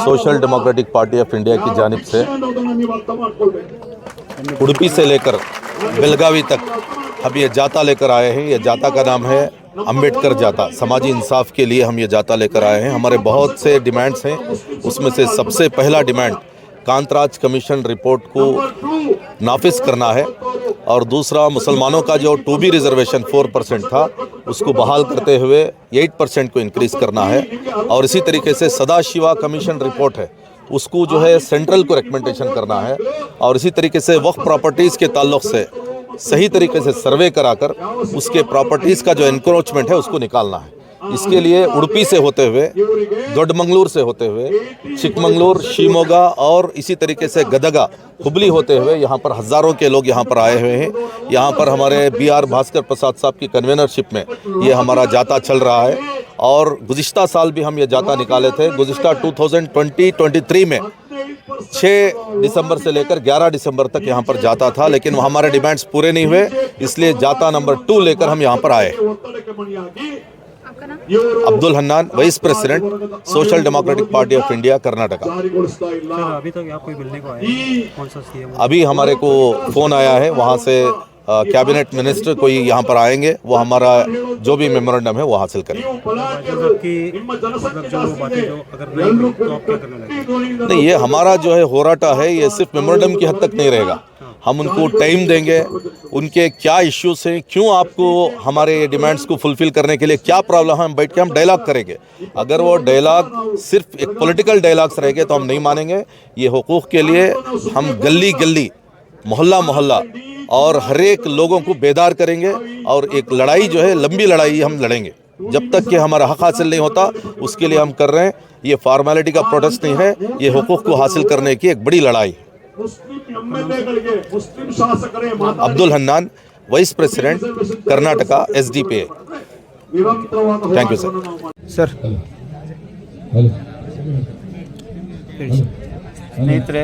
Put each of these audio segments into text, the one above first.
Social democratic party of India की जानिब से उडुपी से लेकर बेलगावी तक हम ये जाता लेकर आए हैं। ये जाता का नाम है अंबेडकर जाता। समाजी इंसाफ के लिए हम ये जाता लेकर आए हैं। हमारे बहुत से डिमांड्स हैं, उसमें से सबसे पहला डिमांड कांतराज कमीशन रिपोर्ट को नाफिज करना है, और दूसरा मुसलमानों का जो 2B रिजर्वेशन 4% था उसको बहाल करते हुए 8% को इंक्रीज़ करना है। और इसी तरीके से सदाशिवा कमीशन रिपोर्ट है उसको जो है सेंट्रल को रिकमेंडेशन करना है। और इसी तरीके से वक्फ प्रॉपर्टीज़ के ताल्लुक़ से सही तरीके से सर्वे कराकर उसके प्रॉपर्टीज़ का जो एनक्रोचमेंट है उसको निकालना है। इसके लिए उडुपी से होते हुए, दोडमंगलूर से होते हुए, चिकमंगलूर, शिमोगा और इसी तरीके से गदगा, हुबली होते हुए यहाँ पर हज़ारों के लोग यहाँ पर आए हुए हैं। यहाँ पर हमारे BR भास्कर प्रसाद साहब की कन्वेनरशिप में ये हमारा जाता चल रहा है। और गुज़िश्ता साल भी हम ये जाता निकाले थे। गुज़िश्ता 2020-23 में 6 दिसंबर से लेकर 11 दिसंबर तक यहाँ पर जाता था, लेकिन वो हमारे डिमांड्स पूरे नहीं हुए, इसलिए जाता नंबर 2 लेकर हम यहाँ पर आए। Abdul Hannan, vice president, social democratic party of India, Karnataka. अभी तक आप कोई मिलने को आए? कौन सा सीएम? अभी हमारे को फ़ोन आया है वहाँ से, कैबिनेट मिनिस्टर कोई यहाँ पर आएंगे, वो हमारा जो भी मेमोरेंडम है वो हासिल करेंगे। नहीं, ये हमारा जो है होराटा है, ये सिर्फ मेमोरेंडम की हद तक नहीं रहेगा। हम उनको टाइम देंगे, उनके क्या इश्यूज हैं, क्यों आपको हमारे डिमांड्स को फुलफिल करने के लिए क्या प्रॉब्लम है, हम बैठ के हम डायलॉग करेंगे। अगर वो डायलॉग सिर्फ एक पॉलिटिकल डायलॉग्स रहेंगे तो हम नहीं मानेंगे। ये हुकूक के लिए हम गली गली, मोहल्ला मोहल्ला और हर एक लोगों को बेदार करेंगे, और एक लड़ाई जो है लंबी लड़ाई हम लड़ेंगे जब तक कि हमारा हक हासिल नहीं होता। उसके लिए हम कर रहे हैं। ये फॉर्मेलिटी का प्रोटेस्ट नहीं है, ये हुकूक को हासिल करने की एक बड़ी लड़ाई। Abdul Hannan, vice president, Karnataka, SDPA। Thank you sir. ಸ್ನೇಹಿತರೆ,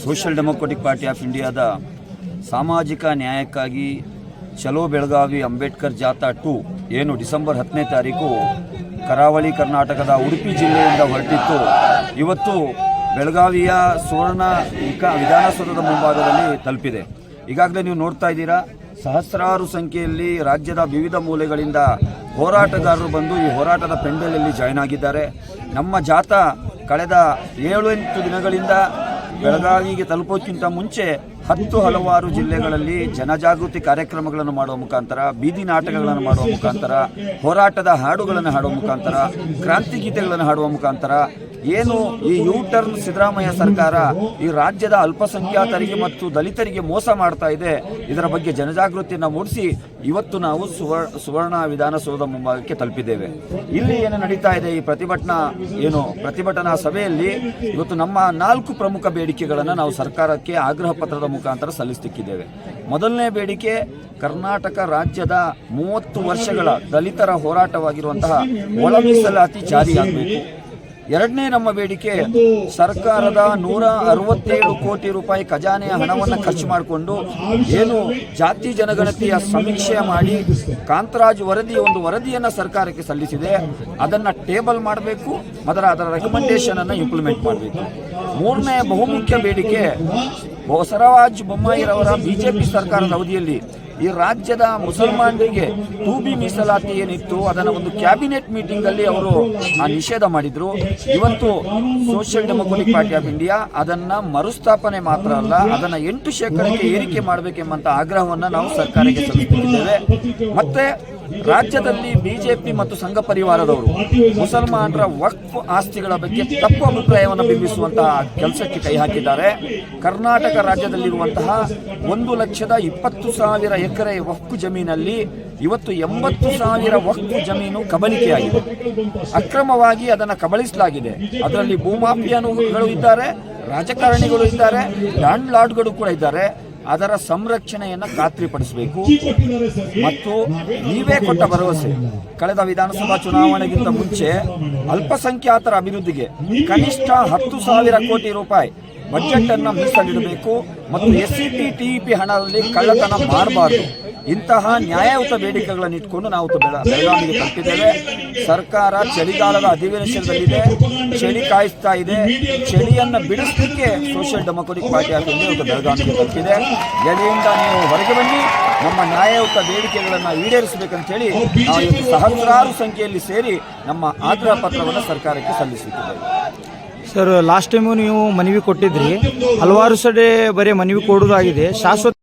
ಸೋಷಿಯಲ್ ಡೆಮೊಕ್ರೆಟಿಕ್ ಪಾರ್ಟಿ ಆಫ್ ಇಂಡಿಯಾದ ಸಾಮಾಜಿಕ ನ್ಯಾಯಕ್ಕಾಗಿ ಚಲೋ ಬೆಳಗಾವಿ ಅಂಬೇಡ್ಕರ್ ಜಾಥಾ 2 ಏನು ಡಿಸೆಂಬರ್ 10ನೇ ತಾರೀಕು ಕರಾವಳಿ ಕರ್ನಾಟಕದ ಉಡುಪಿ ಜಿಲ್ಲೆಯಿಂದ ಹೊರಟಿತ್ತು, ಇವತ್ತು ಬೆಳಗಾವಿಯ ಸುವರ್ಣ ವಿಧಾನಸೌಧದ ಮುಂಭಾಗದಲ್ಲಿ ತಲುಪಿದೆ. ಈಗಾಗಲೇ ನೀವು ನೋಡ್ತಾ ಇದ್ದೀರಾ, ಸಹಸ್ರಾರು ಸಂಖ್ಯೆಯಲ್ಲಿ ರಾಜ್ಯದ ವಿವಿಧ ಮೂಲೆಗಳಿಂದ ಹೋರಾಟಗಾರರು ಬಂದು ಈ ಹೋರಾಟದ ಪೆಂಡಲಲ್ಲಿ ಜಾಯ್ನ್ ಆಗಿದ್ದಾರೆ. ನಮ್ಮ ಜಾಥಾ ಕಳೆದ 7-8 ದಿನಗಳಿಂದ ಬೆಳಗಾವಿಗೆ ತಲುಪೋಕ್ಕಿಂತ ಮುಂಚೆ ಹಲವಾರು ಜಿಲ್ಲೆಗಳಲ್ಲಿ ಜನಜಾಗೃತಿ ಕಾರ್ಯಕ್ರಮಗಳನ್ನು ಮಾಡುವ ಮುಖಾಂತರ, ಬೀದಿ ನಾಟಕಗಳನ್ನು ಮಾಡುವ ಮುಖಾಂತರ, ಹೋರಾಟದ ಹಾಡುಗಳನ್ನು ಹಾಡುವ ಮುಖಾಂತರ, ಕ್ರಾಂತಿ ಗೀತೆಗಳನ್ನು ಹಾಡುವ ಮುಖಾಂತರ ಏನು ಈ ಯೂಟರ್ನ್ ಸಿದ್ದರಾಮಯ್ಯ ಸರ್ಕಾರ ಈ ರಾಜ್ಯದ ಅಲ್ಪಸಂಖ್ಯಾತರಿಗೆ ಮತ್ತು ದಲಿತರಿಗೆ ಮೋಸ ಮಾಡ್ತಾ ಇದೆ, ಇದರ ಬಗ್ಗೆ ಜನಜಾಗೃತಿಯನ್ನು ಮೂಡಿಸಿ ಇವತ್ತು ನಾವು ಸುವರ್ಣ ವಿಧಾನಸೌಧ ಮುಂಭಾಗಕ್ಕೆ ತಲುಪಿದ್ದೇವೆ. ಇಲ್ಲಿ ಏನು ನಡೀತಾ ಇದೆ ಈ ಪ್ರತಿಭಟನಾ ಸಭೆಯಲ್ಲಿ ಇವತ್ತು ನಮ್ಮ 4 ಪ್ರಮುಖ ಬೇಡಿಕೆಗಳನ್ನು ನಾವು ಸರ್ಕಾರಕ್ಕೆ ಆಗ್ರಹ ಪತ್ರದ ಮುಖಾಂತರ ಸಲ್ಲಿಸುತ್ತಿದ್ದೇವೆ. ಮೊದಲನೇ ಬೇಡಿಕೆ, ಕರ್ನಾಟಕ ರಾಜ್ಯದ 30 ವರ್ಷಗಳ ದಲಿತರ ಹೋರಾಟವಾಗಿರುವಂತಹ ಒಳ ಮೀಸಲಾತಿ ಜಾರಿಯಾಗಬೇಕು. ಎರಡನೇ ನಮ್ಮ ಬೇಡಿಕೆ, ಸರ್ಕಾರದ 167 ಕೋಟಿ ರೂಪಾಯಿ ಖಜಾನೆಯ ಹಣವನ್ನು ಖರ್ಚು ಮಾಡಿಕೊಂಡು ಏನು ಜಾತಿ ಜನಗಣತಿಯ ಸಮೀಕ್ಷೆ ಮಾಡಿ ಕಾಂತರಾಜ್ ಒಂದು ವರದಿಯನ್ನು ಸರ್ಕಾರಕ್ಕೆ ಸಲ್ಲಿಸಿದೆ, ಅದನ್ನು ಟೇಬಲ್ ಮಾಡಬೇಕು, ಅದರ ರೆಕಮೆಂಡೇಶನ್ ಅನ್ನು ಇಂಪ್ಲಿಮೆಂಟ್ ಮಾಡಬೇಕು. ಮೂರನೇ ಬಹುಮುಖ್ಯ ಬೇಡಿಕೆ, ಬಸವರಾಜ ಬೊಮ್ಮಾಯಿರವರ BJP ಸರ್ಕಾರದ ಅವಧಿಯಲ್ಲಿ ಈ ರಾಜ್ಯದ ಮುಸಲ್ಮಾನರಿಗೆ 2B ಮೀಸಲಾತಿ ಏನಿತ್ತು ಅದನ್ನು ಒಂದು ಕ್ಯಾಬಿನೆಟ್ ಮೀಟಿಂಗ್ ಅಲ್ಲಿ ಅವರು ನಿಷೇಧ ಮಾಡಿದ್ರು. ಇವತ್ತು social Democratic Party of India ಅದನ್ನ ಮರುಸ್ಥಾಪನೆ ಮಾತ್ರ ಅಲ್ಲ, ಅದನ್ನ 8% ಏರಿಕೆ ಮಾಡಬೇಕೆಂಬಂತ ಆಗ್ರಹವನ್ನು ನಾವು ಸರ್ಕಾರಕ್ಕೆ ಸಲ್ಲಿಸುತ್ತಿದ್ದೇವೆ. ಮತ್ತೆ ರಾಜ್ಯದಲ್ಲಿ BJP ಮತ್ತು ಸಂಘ ಪರಿವಾರದವರು ಮುಸಲ್ಮಾನರ ವಕ್ಫ್ ಆಸ್ತಿಗಳ ಬಗ್ಗೆ ತಪ್ಪು ಅಭಿಪ್ರಾಯವನ್ನು ಬಿಂಬಿಸುವಂತಹ ಕೆಲಸಕ್ಕೆ ಕೈ ಹಾಕಿದ್ದಾರೆ. ಕರ್ನಾಟಕ ರಾಜ್ಯದಲ್ಲಿರುವಂತಹ 1,20,000 ಎಕರೆ ವಕ್ಫ್ ಜಮೀನಲ್ಲಿ ಇವತ್ತು 80,000 ವಕ್ಫ್ ಜಮೀನು ಕಬಳಿಕೆಯಾಗಿದೆ, ಅಕ್ರಮವಾಗಿ ಅದನ್ನು ಕಬಳಿಸಲಾಗಿದೆ. ಅದರಲ್ಲಿ ಭೂಮಾಫಿಯಾನುಗಳು ಇದ್ದಾರೆ, ರಾಜಕಾರಣಿಗಳು ಇದ್ದಾರೆ, ಲ್ಯಾಂಡ್ ಲಾರ್ಡ್ಗಳು ಕೂಡ ಇದ್ದಾರೆ. ಅದರ ಸಂರಕ್ಷಣೆಯನ್ನು ಖಾತ್ರಿಪಡಿಸಬೇಕು. ಮತ್ತು ನೀವೇ ಕೊಟ್ಟ ಭರವಸೆ, ಕಳೆದ ವಿಧಾನಸಭಾ ಚುನಾವಣೆಗಿಂತ ಮುಂಚೆ ಅಲ್ಪಸಂಖ್ಯಾತರ ಅಭಿವೃದ್ಧಿಗೆ ಕನಿಷ್ಠ 10,000 ಕೋಟಿ ರೂಪಾಯಿ ಬಜೆಟ್ ಅನ್ನು ಮೀಸಲಿಡಬೇಕು ಮತ್ತು SCP TEP ಹಣದಲ್ಲಿ ಕಳ್ಳತನ ಮಾಡಬಾರದು. ಇಂತಹ ನ್ಯಾಯಯುತ ಬೇಡಿಕೆಗಳನ್ನು ಇಟ್ಕೊಂಡು ನಾವು ಬೆಳಗಾವಿಗೆ ತಲುಪಿದ್ದೇವೆ. ಸರ್ಕಾರ ಚಳಿಗಾಲದ ಅಧಿವೇಶನದಲ್ಲಿದೆ, ಚಳಿ ಕಾಯಿಸ್ತಾ ಇದೆ. ಚಳಿಯನ್ನು ಬಿಡಿಸಲಿಕ್ಕೆ Social Democratic Party of India ಇವತ್ತು ಬೆಳಗಾವಿಗೆ ತಲುಪಿದೆ. ಎಲೆಯಿಂದ ನೀವು ಹೊರಗೆ ಬನ್ನಿ, ನಮ್ಮ ನ್ಯಾಯಯುತ ಬೇಡಿಕೆಗಳನ್ನು ಈಡೇರಿಸಬೇಕಂತ ಹೇಳಿ ನಾವು ಇವತ್ತು ಸಹಸ್ರಾರು ಸಂಖ್ಯೆಯಲ್ಲಿ ಸೇರಿ ನಮ್ಮ ಆಗ್ರಹ ಪತ್ರವನ್ನು ಸರ್ಕಾರಕ್ಕೆ ಸಲ್ಲಿಸುತ್ತಿದ್ದೇವೆ. ಸರ್, ಲಾಸ್ಟ್ ಟೈಮು ನೀವು ಮನವಿ ಕೊಟ್ಟಿದ್ರಿ, ಹಲವಾರು ಸಡೆ ಬರೀ ಮನವಿ ಕೊಡೋದಾಗಿದೆ. ಶಾಶ್ವತ